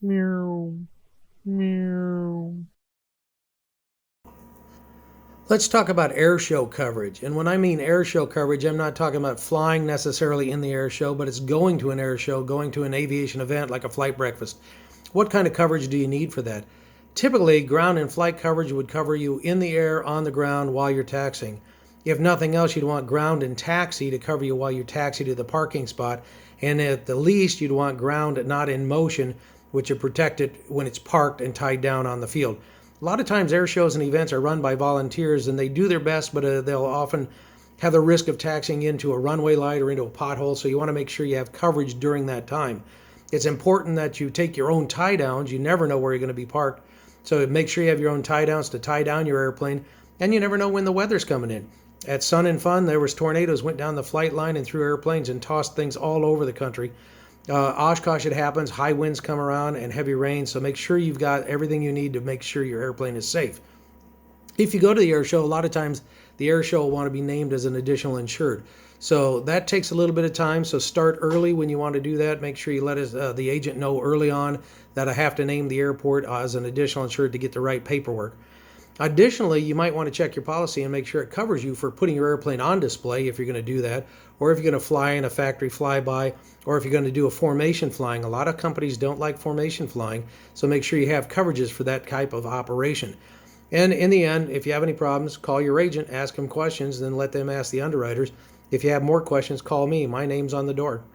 Meow. Meow. Let's talk about air show coverage. And when I mean air show coverage, I'm not talking about flying necessarily in the air show, but it's going to an air show, going to an aviation event like a flight breakfast. What kind of coverage do you need for that? Typically, ground and flight coverage would cover you in the air, on the ground, while you're taxiing. If nothing else, you'd want ground and taxi to cover you while you taxi to the parking spot. And at the least, you'd want ground not in motion, which are protected when it's parked and tied down on the field. A lot of times, air shows and events are run by volunteers, and they do their best, but they'll often have the risk of taxiing into a runway light or into a pothole. So you want to make sure you have coverage during that time. It's important that you take your own tie downs. You never know where you're going to be parked. So make sure you have your own tie downs to tie down your airplane. And you never know when the weather's coming in. At Sun and Fun, there was tornadoes went down the flight line and through airplanes and tossed things all over the country. Oshkosh, it happens. High winds come around and heavy rain. So make sure you've got everything you need to make sure your airplane is safe. If you go to the air show, a lot of times the air show will want to be named as an additional insured. So that takes a little bit of time. So start early when you want to do that. Make sure you let the agent know early on that I have to name the airport as an additional insured to get the right paperwork. Additionally, you might want to check your policy and make sure it covers you for putting your airplane on display if you're going to do that, or if you're going to fly in a factory flyby, or if you're going to do a formation flying. A lot of companies don't like formation flying, so make sure you have coverages for that type of operation. And in the end, if you have any problems, call your agent, ask them questions, then let them ask the underwriters. If you have more questions, call me. My name's on the door.